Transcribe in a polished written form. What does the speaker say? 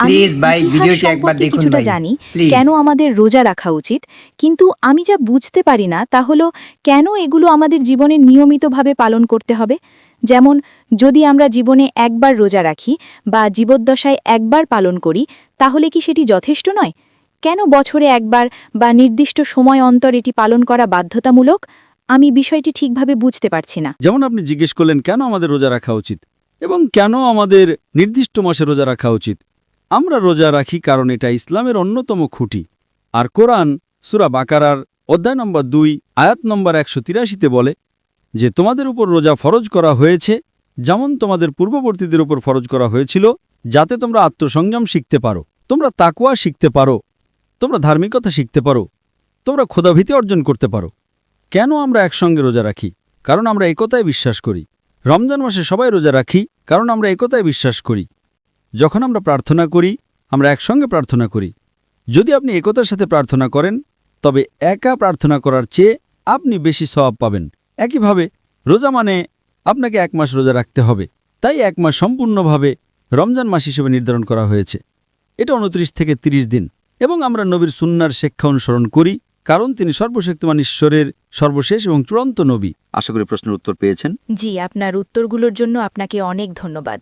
Please ভাই ইতিহাস ভিডিওটি একবার সম্পর্কে দেখুন কিছুটা ভাই জানি প্লিজ। কেন আমাদের রোজা রাখা উচিত, কিন্তু আমি যা বুঝতে পারি না তা হলো কেন এগুলো আমাদের জীবনে নিয়মিতভাবে পালন করতে হবে। যেমন যদি আমরা জীবনে একবার রোজা রাখি বা জীবদ্দশায় একবার পালন করি, তাহলে কি সেটি যথেষ্ট নয়? কেন বছরে একবার বা নির্দিষ্ট সময় অন্তর এটি পালন করা বাধ্যতামূলক? আমি বিষয়টি ঠিকভাবে বুঝতে পারছি না। যেমন আপনি জিজ্ঞেস করলেন কেন আমাদের রোজা রাখা উচিত এবং কেন আমাদের নির্দিষ্ট মাসে রোজা রাখা উচিত। আমরা রোজা রাখি কারণ এটা ইসলামের অন্যতম খুঁটি। আর কোরআন সূরা বাকারার অধ্যায় নম্বর 2 আয়াত নম্বর 183-তে বলে যে তোমাদের উপর রোজা ফরজ করা হয়েছে যেমন তোমাদের পূর্ববর্তীদের উপর ফরজ করা হয়েছিল, যাতে তোমরা আত্মসংযম শিখতে পারো, তোমরা তাকওয়া শিখতে পারো, তোমরা ধার্মিকতা শিখতে পারো, তোমরা খোদাভীতি অর্জন করতে পারো। কেন আমরা একসঙ্গে রোজা রাখি? কারণ আমরা একতায় বিশ্বাস করি। রমজান মাসে সবাই রোজা রাখি কারণ আমরা একতায় বিশ্বাস করি। যখন আমরা প্রার্থনা করি আমরা একসঙ্গে প্রার্থনা করি। যদি আপনি একতার সাথে প্রার্থনা করেন তবে একা প্রার্থনা করার চেয়ে আপনি বেশি সওয়াব পাবেন। একইভাবে রোজা মানে আপনাকে 1 মাস রোজা রাখতে হবে, তাই 1 মাস সম্পূর্ণভাবে রমজান মাস হিসেবে নির্ধারণ করা হয়েছে। এটা 29 থেকে 30 দিন এবং আমরা নবীর সুন্নাহর শিক্ষা অনুসরণ করি কারণ তিনি সর্বশক্তিমান ঈশ্বরের সর্বশেষ এবং চূড়ান্ত নবী। আশা করি প্রশ্নের উত্তর পেয়েছেন। জি, আপনার উত্তরগুলোর জন্য আপনাকে অনেক ধন্যবাদ।